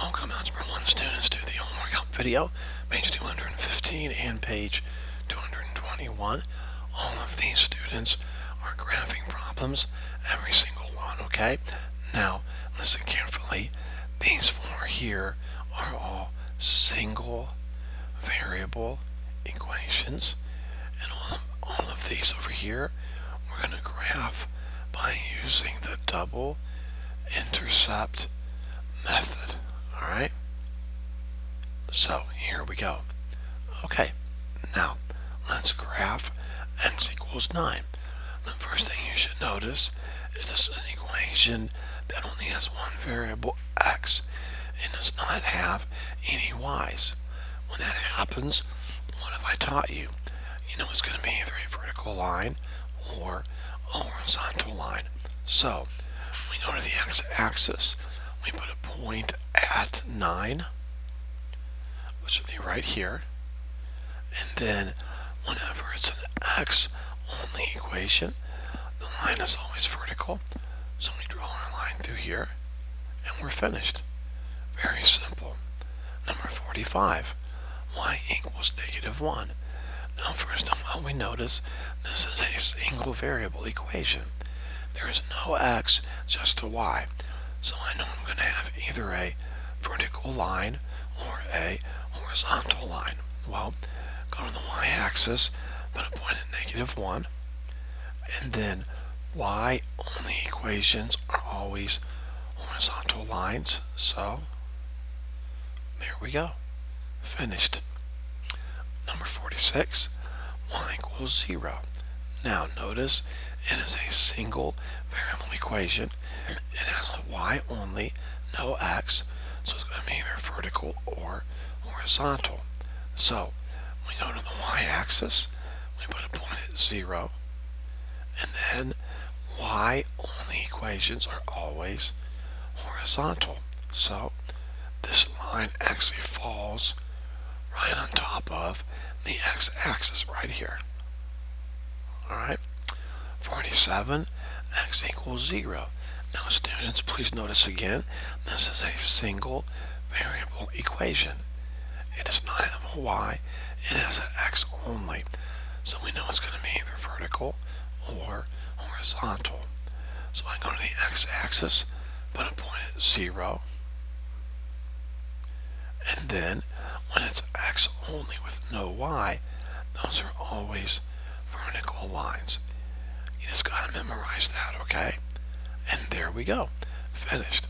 Welcome, Algebra 1 students, to the homework help video, page 215 and page 221. All of these students are graphing problems, every single one, okay? Now, listen carefully. These four here are all single variable equations, and all of these over here we're going to graph by using the double intercept method. Alright, so here we go. Okay, now let's graph x equals 9. The first thing you should notice is this is an equation that only has one variable x and does not have any y's. When that happens, what have I taught you? You know it's going to be either a vertical line or a horizontal line. So we go to the x-axis, we put a point at 9, which would be right here, and then whenever it's an x-only equation, the line is always vertical, so we draw our line through here, and we're finished. Very simple. Number 45, y equals -1. Now first of all, we notice this is a single variable equation. There is no x, just a y. So I know I'm going to have either a vertical line or a horizontal line. Well, go to the y-axis, put a point at -1, and then y-only equations are always horizontal lines. So there we go. Finished. Number 46, y equals 0. Now notice it is a single variable equation. It has a y only, no x, so it's going to be either vertical or horizontal. So we go to the y-axis, we put a point at 0, and then y only equations are always horizontal. So this line actually falls right on top of the x-axis right here. Alright, 47, x equals 0. Now students, please notice again, this is a single variable equation. It does not have a y, it has an x only. So we know it's going to be either vertical or horizontal. So I go to the x-axis, put a point at 0, and then when it's x only with no y, those are always vertical lines. You just got to memorize that, okay? And there we go. Finished.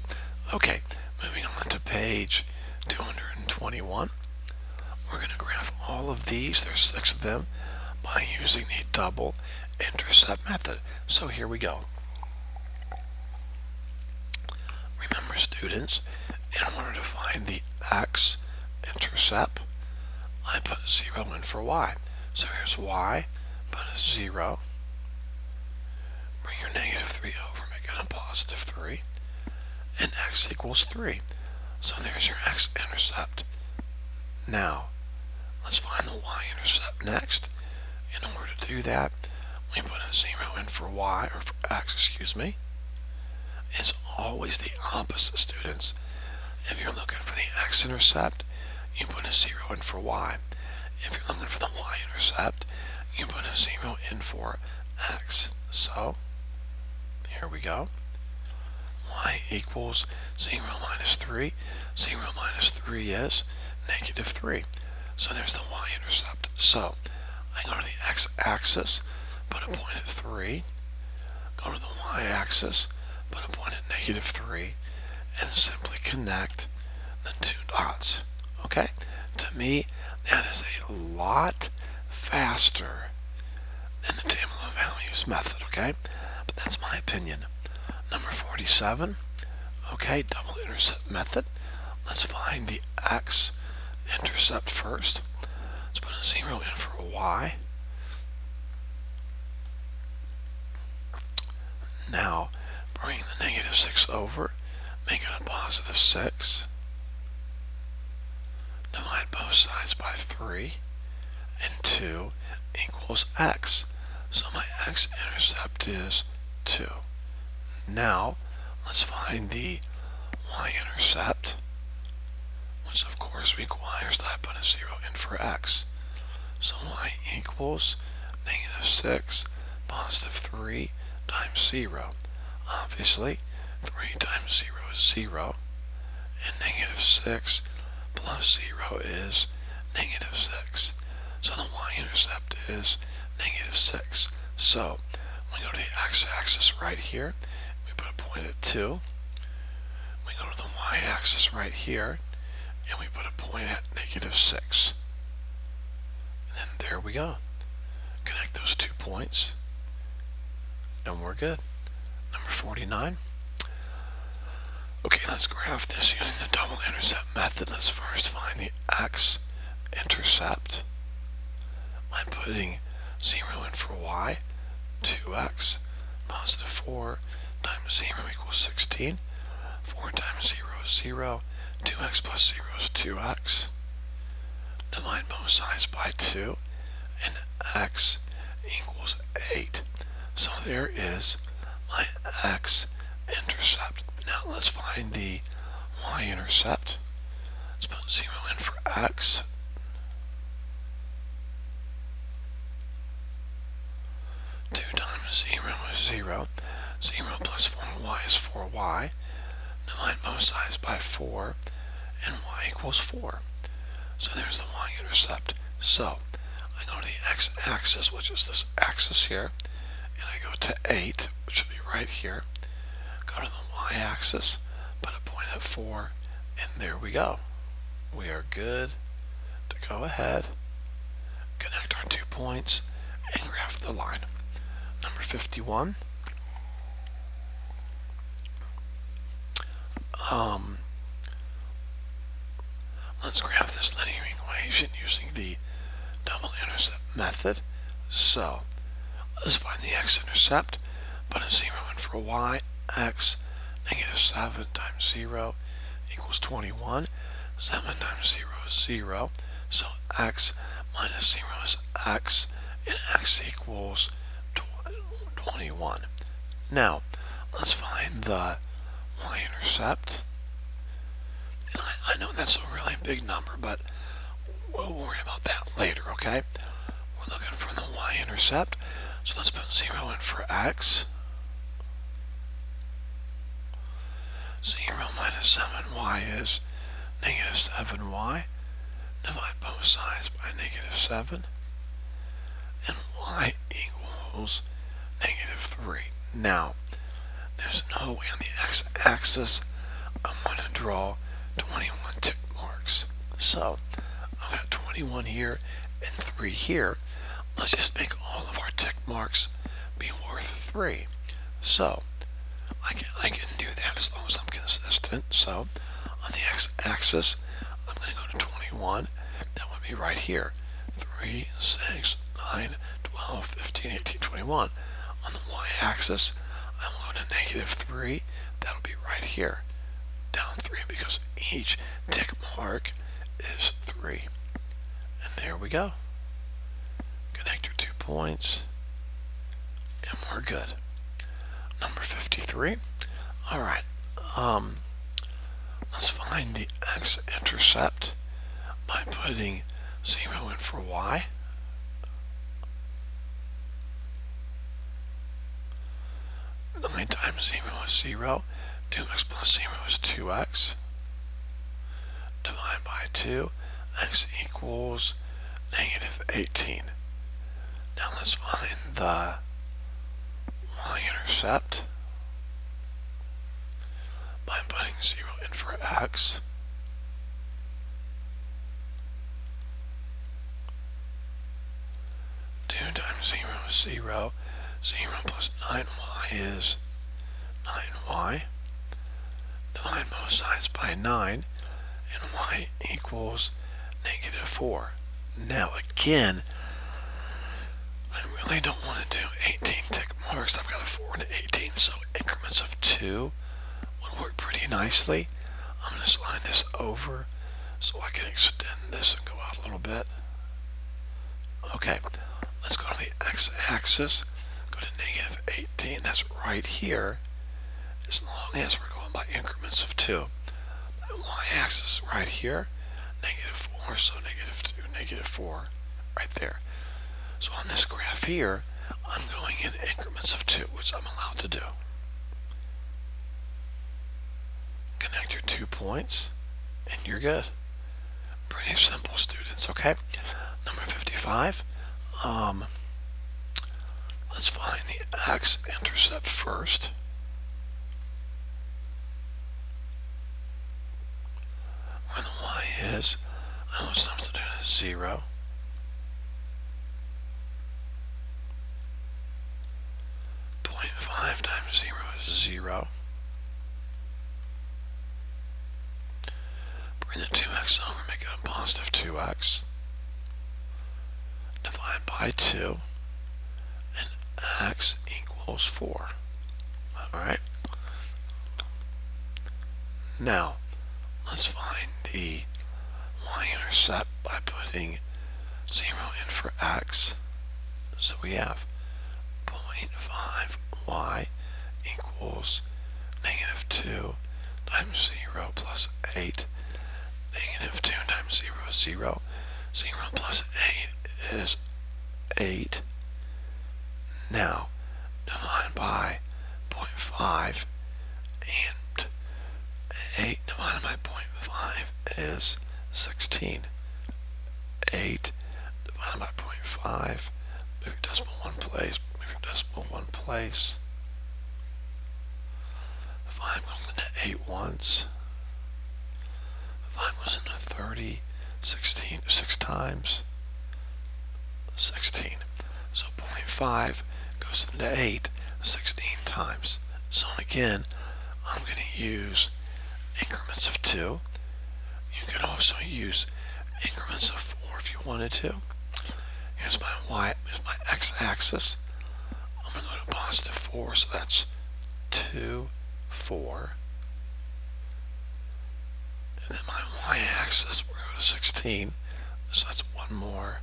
Okay, moving on to page 221. We're going to graph all of these, there's 6 of them, by using the double intercept method. So here we go. Remember, students, in order to find the x-intercept, I put 0 in for y. So here's y, put a 0, bring your -3 over, make it a +3, and x equals 3. So there's your x-intercept. Now, let's find the y-intercept next. In order to do that, we put a 0 in for y, or for x, excuse me. It's always the opposite, students. If you're looking for the x-intercept, you put a 0 in for y. If you're looking for the y-intercept, you put a 0 in for x. So, here we go. Y equals 0 minus 3. 0 minus 3 is -3. So there's the y-intercept. So, I go to the x-axis, put a point at 3. Go to the y-axis, put a point at -3, and simply connect the 2 dots. Okay? To me, that is a lot faster than the table of values method, okay? But that's my opinion. Number 47, okay, double intercept method. Let's find the x-intercept first. Let's put a 0 in for a y. Now, bring the -6 over, make it a +6. Divide both sides by 3, and 2 equals x. So my x-intercept is 2. Now, let's find the y-intercept. course requires that I put a 0 in for x. So y equals negative 6 positive 3 times 0. Obviously, 3 times 0 is 0, and negative 6 plus 0 is negative 6. So the y-intercept is negative 6. So we go to the x-axis right here. We put a point at 2. We go to the y-axis right here, and we put a point at negative 6. And then there we go. Connect those 2 points, and we're good. Number 49. Okay, let's graph this using the double intercept method. Let's first find the x-intercept by putting 0 in for y. 2x positive 4 times 0 equals 16. 4 times 0 is 0. 2x plus 0 is 2x. Divide both sides by 2, and x equals 8. So there is my x-intercept. Now let's find the y-intercept. Let's put 0 in for x. 2 times 0 is 0. 0 plus 4y is 4y. Divide both sides by 4, and y equals 4. So there's the y-intercept. So I go to the x-axis, which is this axis here, and I go to 8, which should be right here. Go to the y-axis, put a point at 4, and there we go. We are good to go ahead, connect our 2 points, and graph the line. Number 51. Let's graph this linear equation using the double intercept method. So let's find the x-intercept. Put a 0 in for y. X negative 7 times 0 equals 21. 7 times 0 is 0. So x minus 0 is x, and x equals 21. Now let's find the y-intercept. I know that's a really big number, but we'll worry about that later, okay? We're looking for the y-intercept, so let's put 0 in for x. 0 minus 7y is negative 7y. Divide both sides by negative 7, and y equals negative 3. Now, there's no way on the x-axis I'm going to draw 21 tick marks. So I've got 21 here and 3 here. Let's just make all of our tick marks be worth 3. So I can do that as long as I'm consistent. So on the x-axis, I'm going to go to 21. That would be right here. 3, 6, 9, 12, 15, 18, 21. On the y-axis, I'm going to negative 3. That'll be right here. Down 3 because each tick mark is 3. And there we go. Connect your 2 points, and we're good. Number 53. All right. Let's find the x-intercept by putting 0 in for y. 9 times 0 is 0. 2x plus 0 is 2x. Divide by 2. X equals negative 18. Now let's find the y-intercept by putting 0 in for x. 2 times 0 is 0. 0 plus 9y is 9y. Divide both sides by 9, and y equals negative 4. Now again, I really don't want to do 18 tick marks. I've got a 4 and an 18, so increments of 2 would work pretty nicely. I'm going to slide this over so I can extend this and go out a little bit. Okay, let's go to the x-axis. Go to negative 18. That's right here, as long as we're going by increments of 2. The y-axis right here. negative 4, so negative 2, negative 4, right there. So on this graph here, I'm going in increments of 2, which I'm allowed to do. Connect your 2 points, and you're good. Pretty simple, students, okay? Number 55, let's find the x-intercept first. Where the y is, I will substitute as 0. 0.5 times 0 is 0. Bring the 2x over, make it a positive 2x. Divide by 2, and x equals 4. Alright? Now, let's find the y-intercept by putting 0 in for x. So we have 0.5y equals negative 2 times 0 plus 8. Negative 2 times 0 is 0. 0 plus 8 is 8. Now, divide by 0.5, and 8 divided by 0.5 is 16. 8 divided by 0.5, move your decimal one place, move your decimal one place. 5 goes into 8 once. 5 goes into 30, 16, 6 times, 16. So 0.5 goes into 8, 16 times. So again, I'm going to use increments of 2. You could also use increments of 4 if you wanted to. Here's my x-axis. I'm going to go to positive 4, so that's 2, 4. And then my y-axis, we're going to 16. So that's one more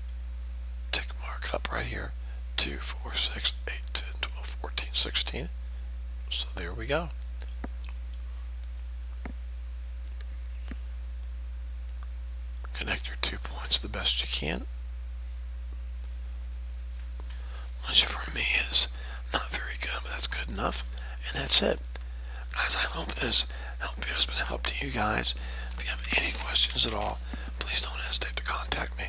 tick mark up right here. 2, 4, 6, 8, 10, 12, 14, 16. So there we go. Connect your 2 points the best you can. Which for me is not very good, but that's good enough. And that's it. Guys, I hope this video has been a help to you guys. If you have any questions at all, please don't hesitate to contact me.